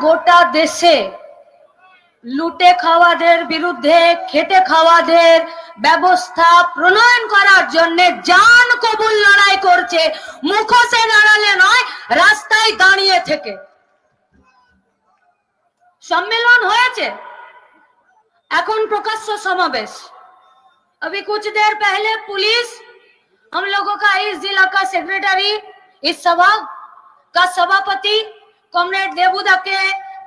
গোটা দেশে লুটে খাওয়াদের বিরুদ্ধে খেটে খাওয়াদের ব্যবস্থা প্রণয়ন করার জন্য জান কবুল লড়াই করছে, মুখোশে দাঁড়ালে নয়, রাস্তায় দাঁড়িয়ে থেকে। सम्मेलन হয়েছে, এখন প্রকাশ্য সমাবেশ। अभी कुछ देर पहले पुलिस हम लोगों का इस जिला का सेक्रेटरी, इस सभा का सभापति कमरेड देबुदाके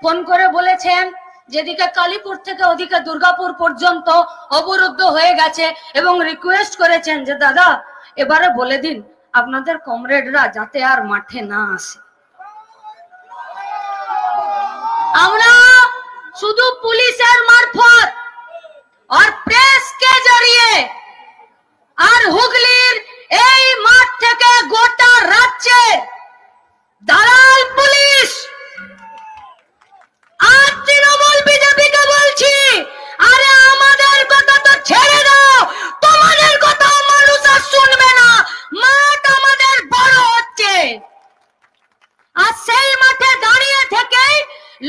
फोन করে বলেছেন যেদিকে কালীপুর থেকে ওদিকে দুর্গাপুর পর্যন্ত অবরুদ্ধ হয়ে গেছে এবং রিকোয়েস্ট করেছেন যে দাদা এবারে বলে দিন আপনাদের কমরেডরা যাতে আর মাঠে না আসে। আমরা শুধু পুলিশের মারফত আর প্রেস के जरिए আর হুগলির এই মাঠ থেকে গোটা রাজ্যে দালাল পুলিশ আর তৃণমূল বিজেপিকে বলছি, আরে আমাদের কথা তো ছেড়ে দাও, তোমাদের কথা মানুষ আর শুনবে না। মাঠ আমাদের বড় হচ্ছে, আর সেই মাঠে দাঁড়িয়ে থেকে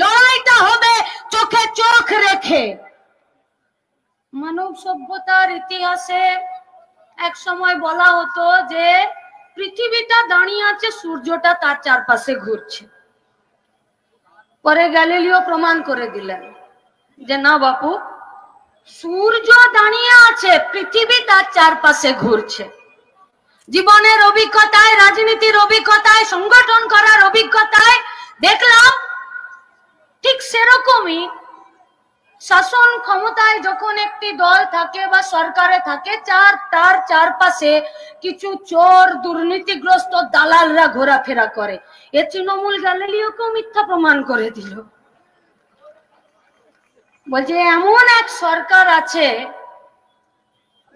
লড়াইটা হবে চোখে চোখ রেখে। মানব সভ্যতার ইতিহাসে এক সময় বলা হতো যে পৃথিবীটা দাঁড়িয়ে আছে, সূর্যটা তার চারপাশে ঘুরছে। পরে গ্যালিলিও প্রমাণ করে দিলেন যে না বাপু, সূর্য দাঁড়িয়ে আছে, পৃথিবী তার চারপাশে ঘুরছে। জীবনের অভিজ্ঞতায়, রাজনীতির অভিজ্ঞতায়, সংগঠন করার অভিজ্ঞতায় দেখলাম ঠিক সেরকমই শাসন ক্ষমতায় যখন একটি দল থাকে বা সরকারে থাকে, তার চারপাশে কিছু চোর দুর্নীতিগ্রস্ত দালালরা ঘোরাফেরা করে। এ তৃণমূল গ্যালিলিওকেও মিথ্যা প্রমাণ করে দিল। বলছে এমন এক সরকার আছে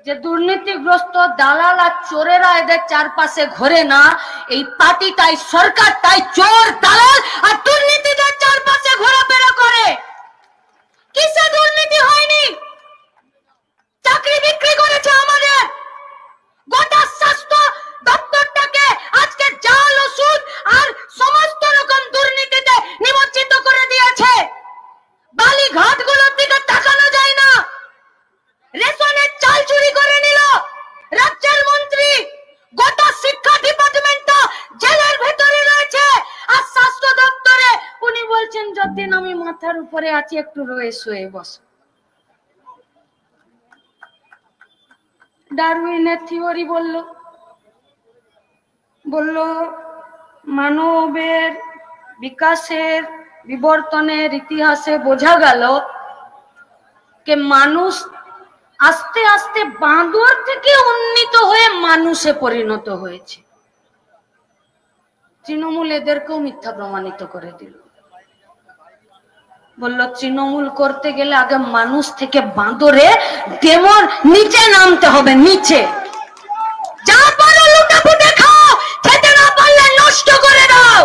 যে দুর্নীতিগ্রস্ত দালাল আর চোরেরা এদের চারপাশে ঘোরে না, এই পার্টিটাই সরকারটাই চোর দালাল আর দুর্নীতিদের চারপাশে ঘোরাফেরা করে। কিসে দুর্নীতি হয়নি? চাকরি বিক্রি করেছে আমাদের, গোটা স্বাস্থ্য দপ্তরটাকে আজকে জাল ওষুধ আর সমস্ত রকম দুর্নীতিতে নিমজ্জিত করে দিয়েছে। বালি ঘাটগুলোর দিকে তাকানো যায় না, রেশনের চাল চুরি করে নিল রাজ্যের মন্ত্রী, গোটা শিক্ষা ডিপার্টমেন্টটা জেলের ভেতরে রয়েছে, আর স্বাস্থ্য দপ্তরে উনি বলছেন যতদিন আমি মাথার উপরে আছি একটু রয়ে শুয়ে বসো। ডারউইনের থিওরি বলল মানবের বিকাশের বিবর্তনের ইতিহাসে বোঝা গেল যে মানুষ আস্তে আস্তে বাঁদর থেকে উন্নীত হয়ে মানুষে পরিণত হয়েছে। তৃণমূল এদেরকেও মিথ্যা প্রমাণিত করে দিল। বলল তৃণমূল করতে গেলে আগে মানুষ থেকে বাঁদরে ডেমোর নিচে নামতে হবে, নিচে। যা পারো লুটাপুটে খাও, খেতে না পারলে নষ্ট করে দাও।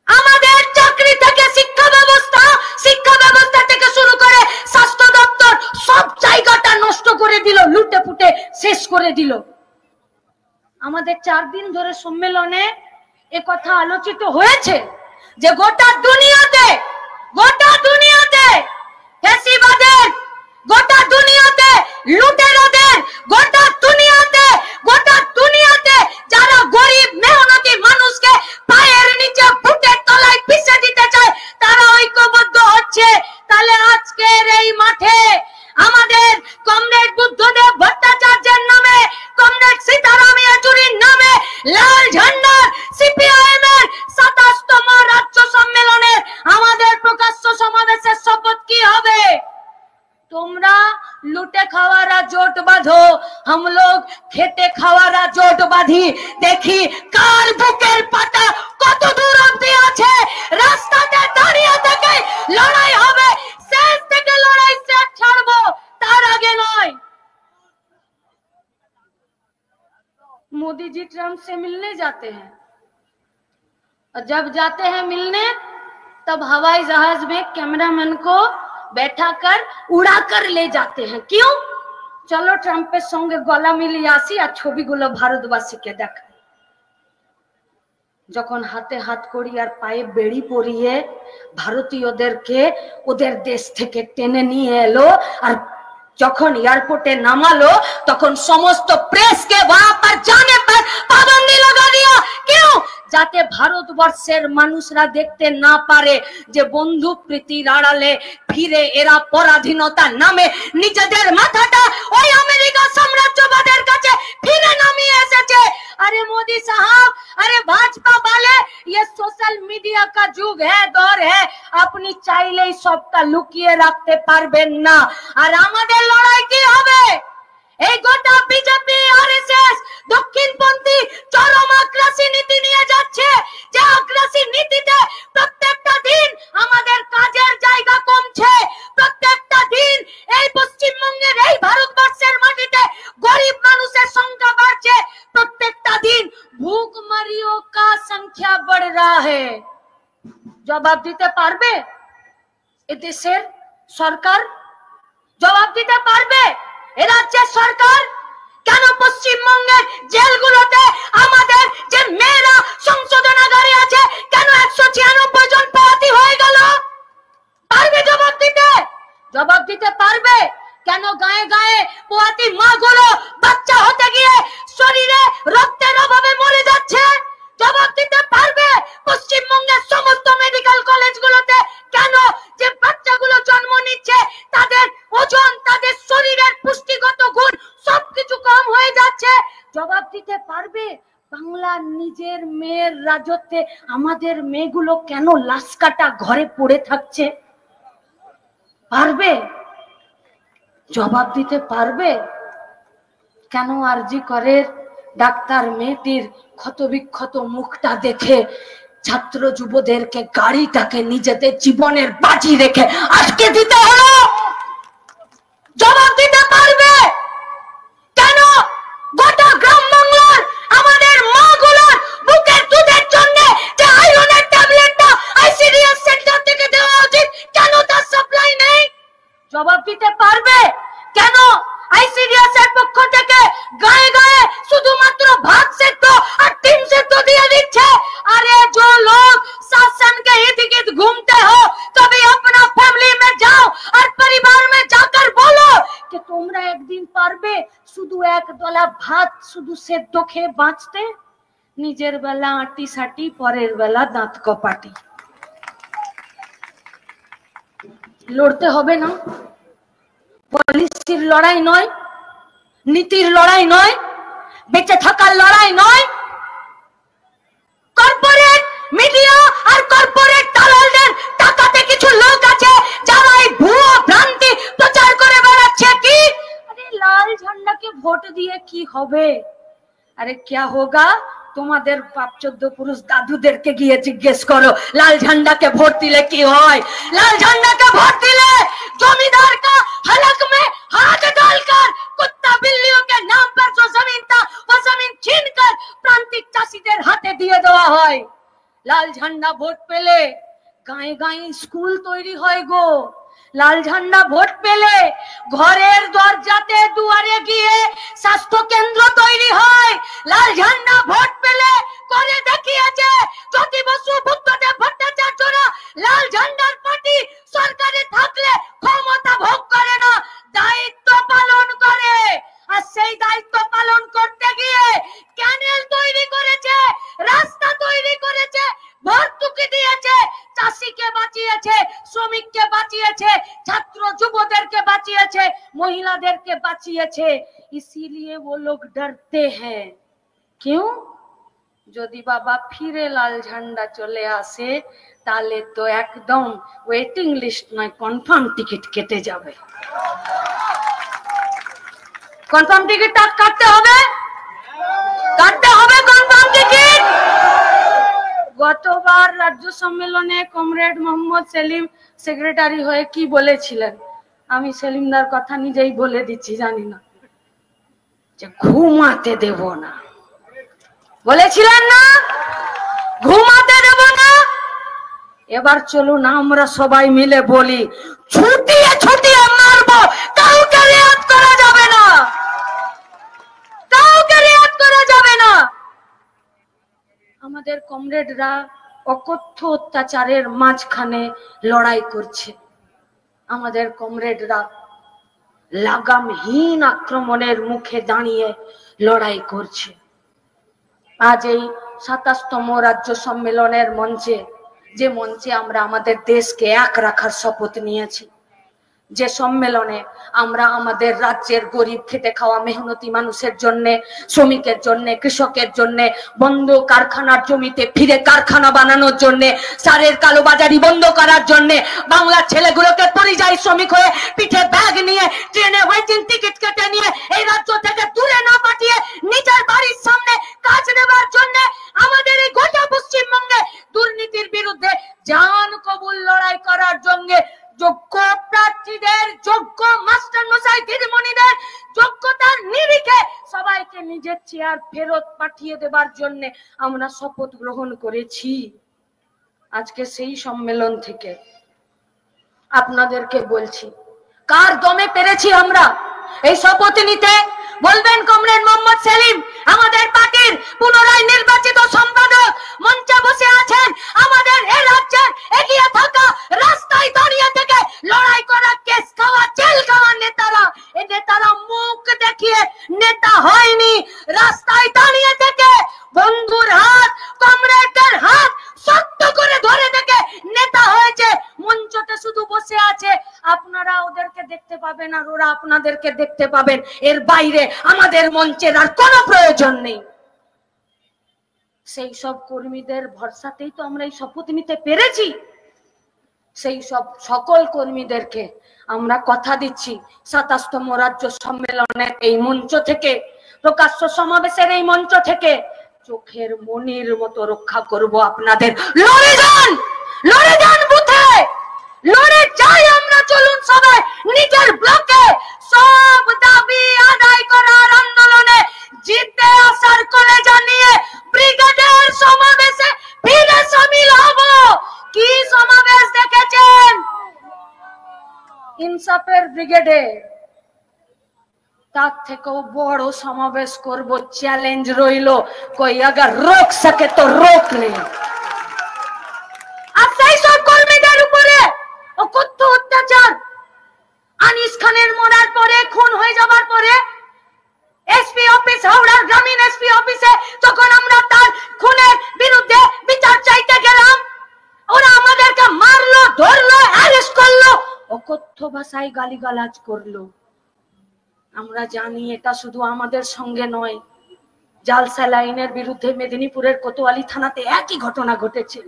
আমাদের চাকরি থেকে শিক্ষা ব্যবস্থা থেকে শুরু করে স্বাস্থ্য দপ্তর সব জায়গাটা নষ্ট করে দিল, লুটে পুটে শেষ করে দিল। আমাদের 4 দিন ধরে সম্মেলনে এ কথা আলোচিত হয়েছে যে গোটা দুনিয়াতে ফ্যাসিবাদের, গোটা দুনিয়াতে লুটেরাদের, গোটা দুনিয়াতে যারা গরিব মেহনতি মানুষকে পায়ের নিচে বুটের তলায় পিষে দিতে চায় তারা ঐক্যবদ্ধ হচ্ছে। তাহলে আজকের এই মাঠে আমাদের কমরেড বুদ্ধদেব ভট্টাচার্যের নামে, কমরেড সীতারাম ইয়েচুরির নামে লাল ঝান্ডার সিপিআইএম এর 27তম রাজ্য সম্মেলনের আমাদের প্রকাশ্য সমাবেশের শপথ কি হবে? তোমরা লুটে খাওয়ারা জোট বাঁধো, हम लोग খেটে খাওয়ারা জোট বাঁধি। দেখি কার বুকের পাটা কত দূর অবধি আছে। রাস্তাতে দাঁড়িয়ে থেকে লড়াই হবে, শেষ থেকে লড়াই শেষ ছাড়বো, তার আগে নয়। मोदी जी ट्रम्प से मिलने जाते हैं और जब जाते हैं मिलने तब हवाई जहाज में कैमरामैन को बैठाकर उड़ाकर ले जाते हैं। क्यों? चलो ट्रम्पेर संगे गला मिलिए आसि और छबिगुलो भारतवासी के देखाई। যখন হাতে হাত করি আর পায়ে বেড়ি পরিয়ে ভারতীয়দেরকে ওদের দেশ থেকে টেনে নিয়ে এলো, আর যখন এয়ারপোর্টে নামালো তখন সমস্ত প্রেসকে वहां पर जाने पर पाबंदी लगा दिया। क्यों? যাতে ভারতবর্ষের মানুষরা দেখতে না পারে যে বন্দুক প্রীতির আড়ালে ফিরে এরা পরাধীনতার নামে নিজেদের মাথাটা ওই আমেরিকা সাম্রাজ্যবাদের কাছে ফিরে নামিয়ে এসেছে। अरे मोदी साहब, अरे भाजपा वाले, ये सोशल मीडिया का युग है, दौर है, अपनी চাইলেই সবটা লুকিয়ে রাখতে পারবেন না। আর আমাদের লড়াই কি হবে? এই গোটা বিজেপি আরএসএস দক্ষিণপন্থী চরম আগ্রাসী নীতি নিয়ে যাচ্ছে, যে আগ্রাসী নীতিতে প্রত্যেকটা দিন আমাদের কাজের জায়গা কমছে, প্রত্যেকটা দিন এই পশ্চিমবঙ্গের এই ভারতবর্ষের মাটিতে গরিব মানুষের সংখ্যা বাড়ছে, প্রত্যেকটা দিন ভুখমরিयों का সংখ্যা बढ़ रहा है। জবাব দিতে পারবে এদেশের সরকার? জবাব দিতে পারবে এ রাজ্যের সরকার? কেন পশ্চিমবঙ্গের জেলগুলোতে আমাদের যে মেয়েরা সংশোধনাগারে আছে, কেন 196 জন পোয়াতি হয়ে গেল? পারবে জবাব দিতে? জবাব দিতে পারবে কেন গায়ে গায়ে পোয়াতি মাগুলো বাচ্চা হতে গিয়ে শরীরে রক্তের অভাবে মরে যাচ্ছে? জবাব দিতে পারবে পশ্চিমবঙ্গের সমস্ত মেডিকেল কলেজগুলোতে কেন যে বাচ্চাগুলো জন্ম নিচ্ছে তাদের ওজন, তাদের শরীরের পুষ্টিগত গুণ সবকিছু কম হয়ে যাচ্ছে? জবাব দিতে পারবে বাংলার নিজের মেয়ের রাজত্বে আমাদের মেয়েগুলো কেন লাশ কাটা ঘরে পড়ে থাকছে? পারবে? জবাব দিতে পারবে কেন আরজি করের ডাক্তার মেয়েটির ক্ষতবিক্ষত মুখটা দেখে ছাত্র যুবদেরকে গাড়িটাকে নিজেদের জীবনের বাজি রেখে আটকে দিতে হলো? জবাব দিতে পারবে কেন গোটা গ্রাম বাংলার আমাদের মাগুলোর বুকের দুধের জন্য যে আয়রনের ট্যাবলেটটা আইসিডিএস সেন্টার থেকে দেওয়া উচিত, কেন তার সাপ্লাই নেই? জবাব দিতে পারবে কেন আইসিডিএস এর পক্ষ থেকে গায়ে গায়ে শুধুমাত্র ভাত সেদ্ধ আর ডিম সেদ্ধ দিয়ে দিচ্ছে? अरे जो लोग शासन के इर्द गिर्द घूमते हो कभी अपना फैमिली में जाओ और परिवार में जाकर बोलो कि তোমরা একদিন পারবে শুধু এক দলা ভাত শুধু সেদ্ধ খেয়ে বাঁচতে? নিজের বেলা আটি সাটি, পরের বেলা দাঁত কপাটি। লড়তে হবে না? পলিসির লড়াই নয়, নীতির লড়াই নয়, বেঁচে থাকার লড়াই নয়, কর্পোরেট মিডিয়া আর কর্পোরেট দালালদের টাকাতে কিছু লোক আছে যারা এই ভুয়ো ভ্রান্তি প্রচার করে বেড়াচ্ছে। কি আরে লাল ঝান্ডাকে ভোট দিয়ে কি হবে? আরে क्या होगा? তোমাদের বাপ 14 পুরুষ দাদুদেরকে গিয়ে জিজ্ঞেস করো লাল झंडा ভোট দিলে কি হয়? লাল झंडा ভোট দিলে জমিদার का हलक में हाथ डालकर कुत्ता बिल्लियों के नाम पर जो जमीन था वो जमीन छीनकर प्रांतिक চাষীদের হাতে দিয়ে দেওয়া হয়। লাল झंडा ভোট পেলে গায়ে গায়ে স্কুল তৈরি হয় গো। লাল झंडा ভোট পেলে ঘরের দরজাতে দুয়ারে গিয়ে স্বাস্থ্য কেন্দ্র তৈরি হয়। লাল झंडा ভোট পেলে করে দেখিয়েছে জ্যোতি বসু, বুদ্ধদেব ভট্টাচার্যরা লাল झंडाর পার্টি সরকারে থাকলে ক্ষমতা ভোগ করে না, দায়িত্ব পালন করে। আর সেই দায়িত্ব পালন করতে গিয়ে ক্যানেল তৈরি করেছে, রাস্তা তৈরি করেছে, ভর্তুকি দিয়েছে, চাষীকে বাঁচিয়েছে, শ্রমিককে বাঁচিয়েছে, ছাত্র যুবদেরকে বাঁচিয়েছে, মহিলাদেরকে বাঁচিয়েছে। इसीलिए वो लोग डरते हैं। क्यों? যদি বাবা ফিরে লাল ঝান্ডা চলে আসে তাহলে তো একদম ওয়েটিং লিস্ট নয়, কনফার্ম টিকিট কেটে যাবে। কনফার্ম টিকিট কাটতে হবে, কাটতে হবে কনফার্ম টিকিট। গতবার রাজ্য সম্মেলনে কমরেড মোহাম্মদ সেলিম সেক্রেটারি হয়ে কি বলেছিলেন? আমি সেলিমদার কথা নিজেই বলে দিচ্ছি, জানি না, যে ঘুমাতে দেব না। বলেছিলেন না ঘুমাতে দেব না? এবার চলুন আমরা সবাই মিলে বলি ছুটিয়ে ছুটিয়ে মারবো, কাউকে রেয়াত করা যাবে না, কাউকে রেয়াত করা যাবে না। আমাদের কমরেডরা অকথ্য অত্যাচারের মাঝখানে লড়াই করছে। আমাদের কমরেডরা লাগামহীন আক্রমণের মুখে দাঁড়িয়ে লড়াই করছে। আজ এই 27তম রাজ্য সম্মেলনের মঞ্চে, যে মঞ্চে আমরা আমাদের দেশকে এক রাখার শপথ নিয়েছি, যে সম্মেলনে আমরা আমাদের রাজ্যের গরিব খেটে খাওয়া মেহনতি মানুষের জন্য, শ্রমিকের জন্য, কৃষকের জন্য, বন্ধ কারখানার জমিতে ফিরে কারখানা বানানোর জন্য, সারের কালোবাজারি বন্ধ করার জন্য, বাংলার ছেলেগুলোকে পরিযায়ী শ্রমিক হয়ে পিঠে ব্যাগ নিয়ে ট্রেনে ওয়েটিং টিকিট কেটে নিয়ে এই রাজ্য থেকে দূরে না পাঠিয়ে নিজের বাড়ির সামনে কাজ নেবার জন্য আমাদের এই গোটা পশ্চিমবঙ্গে দুর্নীতির বিরুদ্ধে জান কবুল লড়াই করার জন্য যোগ্য প্রার্থীদের, যোগ্য মাস্টার মশাই দিদিমণিদের যোগ্যতার নিরিখে সবাইকে নিজের চেয়ার ফেরত পাঠিয়ে দেবার জন্য আমরা শপথ গ্রহণ করেছি। আজকে সেই সম্মেলন থেকে আপনাদেরকে বলছি, কার দমে পেরেছি আমরা এই শপথ নিতে? বলবেন কমরেড মোহাম্মদ সেলিম, আমাদের পার্টির পুনরায় নির্বাচিত সম্পাদক, মঞ্চে বসে আছেন। আমাদের এই রাজ্যের এগিয়ে থাকা রাস্তায় দাঁড়িয়ে থেকে লড়াই করা, কেস খাওয়া, জেল খাওয়া নেতারা, এই নেতারা মুখ দেখিয়ে নেতা হয়নি, রাস্তায় দাঁড়িয়ে থেকে বন্ধুর হাত, কমরেডদের হাত শক্ত করে ধরে থেকে নেতা হয়েছে। মঞ্চতে শুধু বসে আছে, আপনারা ওদেরকে দেখতে পাবেন আর ওরা আপনাদেরকে দেখতে পাবেন। এর বাইরে আমাদের মঞ্চের আর কোনো প্রয়োজন নেই। সেই সব কর্মীদের ভরসাতেই তো আমরা এই শপথ নিতে পেরেছি। সেই সব সকল কর্মীদেরকে আমরা কথা দিচ্ছি, 27তম রাজ্য সম্মেলনের এই মঞ্চ থেকে, প্রকাশ্য সমাবেশের এই মঞ্চ থেকে চোখের মনির মতো রক্ষা করব আপনাদের। লড়ে যান, লড়ে যান বুথে, লড়ে যাই আমরা। চলুন সবাই নিজের ব্লকে সব দাবি আদায় করার আন্দোলনে জিতে আসার করে জানিয়ে ব্রিগেডের সমাবেশে ফিরে সামিল হব। কি সমাবেশ দেখেছেন ইনসাফের ব্রিগেডে, তার থেকেও বড় সমাবেশ করব। চ্যালেঞ্জ রইল, কই আগার রোক সকে তো রোক নেই। আর সেই সব কর্মীদের উপরে অকথ্য অত্যাচার, আনিস খানের মরার পরে, খুন হয়ে যাবার পরে এসপি অফিস, হাওড়ার গ্রামীণ এসপি অফিসে যখন আমরা তার খুনের বিরুদ্ধে বিচার চাইতে গেলাম, ওরা আমাদেরকে মারলো, ধরলো, অ্যারেস্ট করলো, অকথ্য ভাষায় গালিগালাজ করলো। আমরা জানি এটা শুধু আমাদের সঙ্গে নয়, জাল স্যালাইনের বিরুদ্ধে মেদিনীপুরের কোতোয়ালি থানাতে একই ঘটনা ঘটেছে।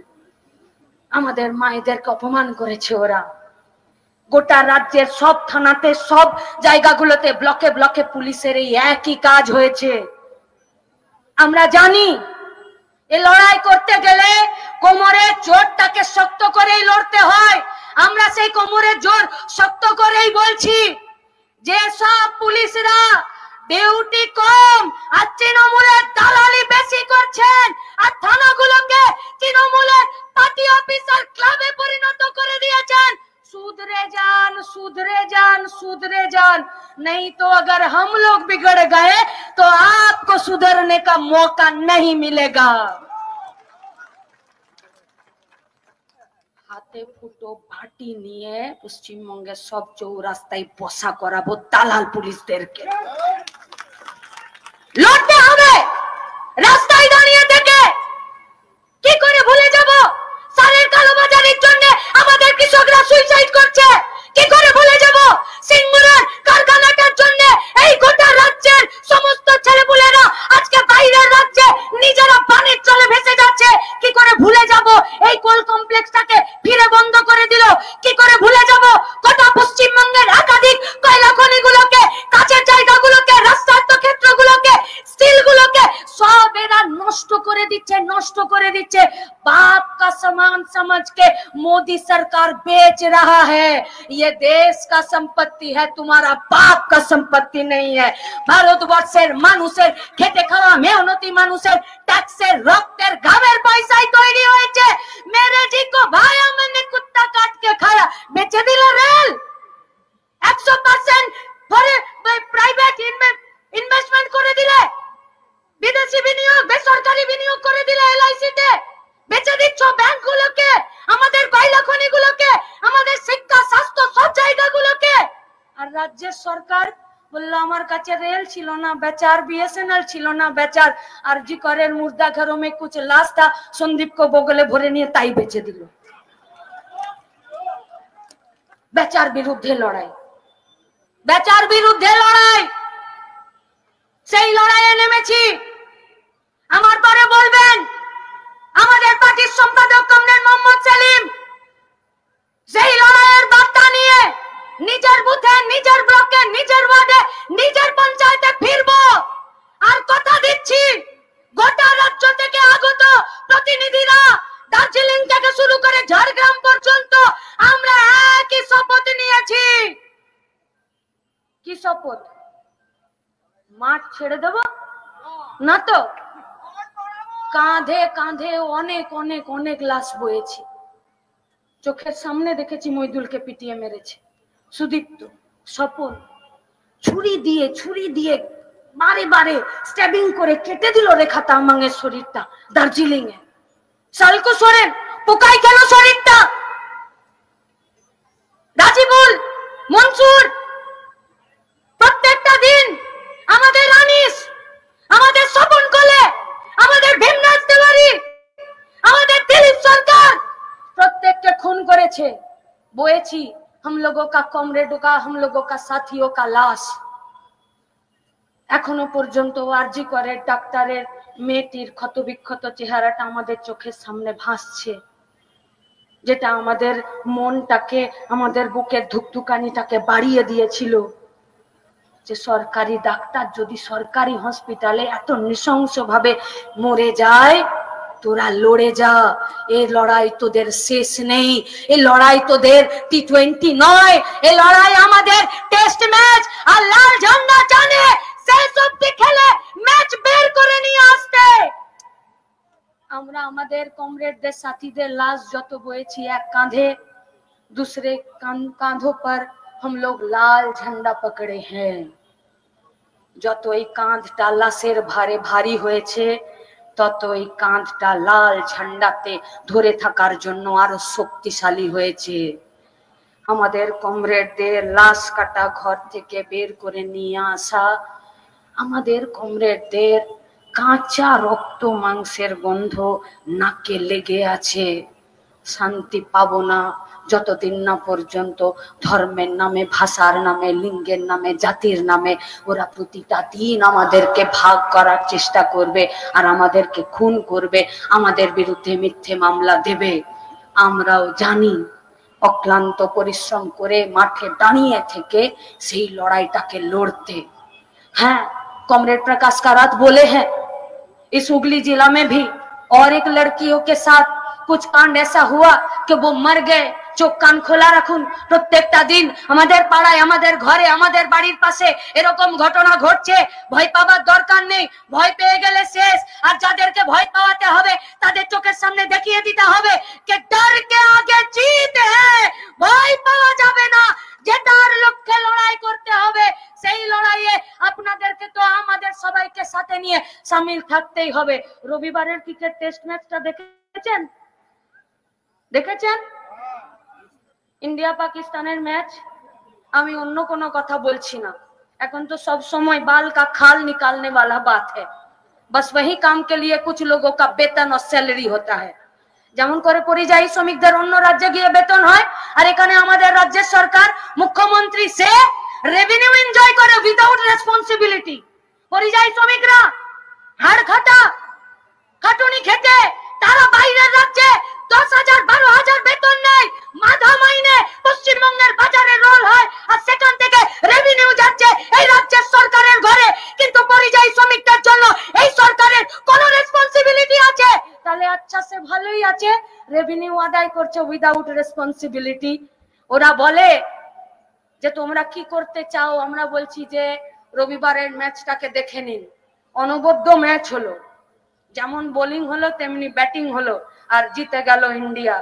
আমাদের মায়েদেরকে অপমান করেছে ওরা। গোটা রাজ্যের সব থানাতে, সব জায়গাগুলোতে, ব্লকে ব্লকে পুলিশের এই একই কাজ হয়েছে। আমরা জানি এই লড়াই করতে গেলে কোমরের জোরটাকে শক্ত করেই লড়তে হয়। আমরা সেই কোমরের জোর শক্ত করেই বলছি যে সব পুলিশরা ডিউটি কম আর তৃণমূলের দালালি বেশি করছেন, আর থানাগুলোকে তৃণমূলের পার্টি অফিসার ক্লাবে পরিণত করে দিয়েছেন। सुधरे जान, सुधरे जान, सुधरे जान, नहीं तो अगर हम लोग बिगड़ गए तो आपको सुधरने का मौका नहीं मिलेगा। হাতে ফুটো ভাটি নিয়ে পশ্চিমবঙ্গের সব চৌরাস্তায় বসা করাবো দালাল পুলিশদেরকে। লড়তে হবে রাস্তায় দাঁড়িয়ে থেকে। কি করে ভুলে যাব সারের কালোবাজারির জন্য আমাদের কৃষকরা সুইসাইড করছে? কি করে ভুলে যাব সিঙ্গুরের কারখানাটার জন্য এই গোটা রাজ্যের সমস্ত ছেলেপুলেরা আজকে বাইরের রাজ্যে নিজেরা পানির জলে ভেসে যাচ্ছে? কি করে ভুলে যাব এই কোল কমপ্লেক্সটাকে ফিরে বন্ধ করে দিল? কি করে ভুলে যাব গোটা পশ্চিমবঙ্গের একাধিক কয়লা খনিগুলোকে, কাজের জায়গাগুলোকে, রাস্তার ক্ষেত্রগুলোকে, স্টিলগুলোকে সব এরা নষ্ট করে দিচ্ছে, নষ্ট করে দিচ্ছে। बाप का सामान समझ के मोदी सरकार बेच रहा है। ये देश का संपत्ति है, तुम्हारा बाप का संपत्ति नहीं है। ভারতবর্ষের মানুষের খেটে খাওয়া মেহনতি মানুষের ট্যাক্সের, রক্তের, ঘামের পয়সায় তৈরি হয়েছে। मेरे जी को भाया मैंने कुत्ता काट के खाया, বেচে দিল রেল। 100% ধরে প্রাইভেট ইনভেস্টমেন্ট করে দিলে, বিদেশি বিনিয়োগ, বেসরকারি বিনিয়োগ করে দিলে এলআইসি তে। রাজ্যের সরকার বললো আমার কাছে রেল ছিল না বেচার, बीएसएनएल ছিল না বেচার, आरजी करेर मुर्दा घरों में कुछ लाश था, संदीप को बगले भरे निये ताई बेचे दिल। बेचार बिरुद्धे लड़ाई, बेचार बिरुद्धे लड़ाई, সেই লড়াইয়ে নেমেছি। আমার পরে বলবেন আমাদের পার্টির সম্পাদক কমরেড মোহাম্মদ সেলিম সেই লড়াইয়ের বার্তা নিয়ে নিজের বুথে, নিজের ব্লকে, নিজের ওয়ার্ডে, নিজের পঞ্চায়েতে ফিরবো। আর কথা দিচ্ছি গোটা রাজ্য থেকে আগত প্রতিনিধিরা দার্জিলিং থেকে শুরু করে ঝাড়গ্রাম পর্যন্ত আমরা একই শপথ নিয়েছি। কি শপথ? মাঠ ছেড়ে দেব না তো। কাঁধে কাঁধে অনেক অনেক অনেক লাশ বয়েছি। চোখের সামনে দেখেছি মইদুলকে পিটিয়ে মেরেছে, সুদীপ্ত, স্বপন ছুরি দিয়ে বারে বারে স্ট্যাবিং করে কেটে দিল রেখা তামাংয়ের শরীরটা দার্জিলিং এ। সালকো সোরেন পোকাই কেন শরীরটা? রাজিবুল, মনসুর, প্রত্যেকটা দিন আমাদের আনিস, আমাদের স্বপন কোলে, আমাদের ভীমনাথ তিওয়ারি, আমাদের দিলীপ সরকার প্রত্যেককে খুন করেছে। বয়েছি हम लोगों का कॉमरेडों का, हम लोगों का साथियों का लाश। এখনো পর্যন্ত আরজি করে ডাক্তারের মেয়েটির ক্ষতবিক্ষত চেহারাটা আমাদের চোখের সামনে ভাসছে, যেটা আমাদের মনটাকে, আমাদের বুকের ধুকধুকানিটাকে বাড়িয়ে দিয়েছিল। যে সরকারি ডাক্তার যদি সরকারি হসপিটালে এত নৃশংসভাবে মরে যায়, তোরা লড়ে যা। এই লড়াই তোদের শেষ নেই, এই লড়াই তোদের টি20 নয়, এই লড়াই আমাদের টেস্ট ম্যাচ। আর লাল ঝান্ডা জানে শেষ অবধি খেলে ম্যাচ বের করে নিয়ে আসতে। আমরা আমাদের কমরেডদের সাথীদের লাশ যত বয়েছি এক কাঁধে, दूसरे कांधों पर हम लोग लाल झंडा पकड़े हैं। যত এই কাঁধটা লাশের ভারে ভারী হয়েছে, তত এই কাঁধটা লাল ঝান্ডাতে ধরে থাকার জন্য আরো শক্তিশালী হয়েছে। আমাদের কমরেডদের লাশ কাটা ঘর থেকে বের করে নিয়ে আসা, আমাদের কমরেডদের কাঁচা রক্ত মাংসের গন্ধ নাকে লেগে আছে। শান্তি পাবো না যতদিন না পর্যন্ত ধর্মের নামে, ভাষার নামে, লিঙ্গের নামে, জাতির নামে ওরা প্রতিটা দিন আমাদেরকে ভাগ করার চেষ্টা করবে আর আমাদেরকে খুন করবে, আমাদের বিরুদ্ধে মিথ্যে মামলা দেবে। আমরাও জানি, অক্লান্ত পরিশ্রম করে মাঠে দাঁড়িয়ে থেকে সেই লড়াইটাকে লড়তে। হ্যাঁ, कॉमरेड प्रकाश कारात बोले हैं इस हुगली जिला में भी और एक लड़कियों के साथ कुछ कांड ऐसा हुआ कि वो मर गए। চোখ কান খোলা রাখুন। প্রত্যেকটা দিন আমাদের পাড়ায়, আমাদের ঘরে, আমাদের বাড়ির পাশে এরকম ঘটনা ঘটছে। ভয় পাওয়ার দরকার নেই, ভয় পেয়ে গেলে শেষ। আর যাদেরকে ভয় পাওয়াতে হবে তাদের চোখের সামনে দেখিয়ে দিতে হবে যে ডর কে আগে জিত হ্যায়। ভয় পাওয়া যাবে না, জেতার লক্ষ্যে লড়াই করতে হবে। সেই লড়াইয়ে আপনাদেরকে তো আমাদের সবাইকে সাথে নিয়ে শামিল থাকতেই হবে। রবিবারের ক্রিকেট টেস্ট ম্যাচটা দেখেছেন? দেখেছেন? India Pakistan match. আমি অন্য কোনো কথা বলছি না, এখন তো सब समय बाल का खाल निकालने वाला बात है। बस वही काम के लिए कुछ लोगों का वेतन और सैलरी होता है। যেমন করে পরিযায়ী শ্রমিকদের অন্য রাজ্যে গিয়ে বেতন হয়, আর এখানে আমাদের রাজ্যের সরকার মুখ্যমন্ত্রী সে রেভিনিউ এনজয় করে উইদাউট রেসপন্সিবিলিটি। পরিযায়ী শ্রমিকরা হাড় খাটা খাটুনি খেতে তারা বাইরের রাজ্যে 10,000 12,000 বেতন নেয়, মাথা মাইনে পশ্চিমবঙ্গের বাজারে রোল হয়, আর সেখান থেকে রেভিনিউ যাচ্ছে এই রাজ্যের সরকারের ঘরে। কিন্তু পরিযায়ী শ্রমিকদের জন্য এই সরকারের কোনো রেসপন্সিবিলিটি আছে? তাহলে আচ্ছা সে ভালোই আছে, রেভিনিউ আদায় করছে উইদাউট রেসপন্সিবিলিটি। ওরা বলে যে তোমরা কি করতে চাও? আমরা বলছি যে রবিবারের ম্যাচটাকে দেখে নিন। অনবদ্য ম্যাচ হলো, যেমন বোলিং হলো তেমনি ব্যাটিং হলো, আর জিতে গেল ইন্ডিয়া।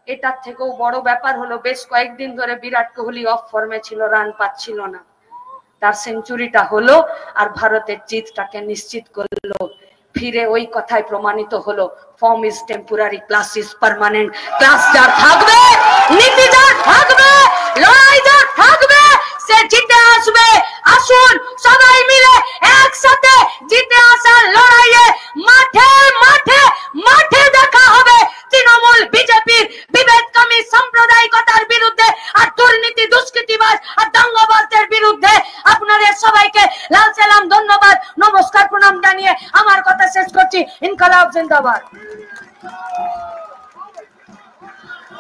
এটার থেকেও বড় ব্যাপার হলো বেশ কয়েকদিন ধরে বিরাট কোহলি অফ ফর্মে ছিল, রান পাচ্ছিল না, তার সেঞ্চুরিটা হলো আর ভারতের জিতটাকে নিশ্চিত করলো। ফিরে ওই কথাই প্রমাণিত হলো, form is temporary, class is permanent. Class যার থাকবে, নীতি যার থাকবে, লড়াই যার থাকবে, সে জিতে ধন্যবাদ, নমস্কার, প্রণাম জানিয়ে আমার কথা শেষ করছি। ইনকলাব জিন্দাবাদ।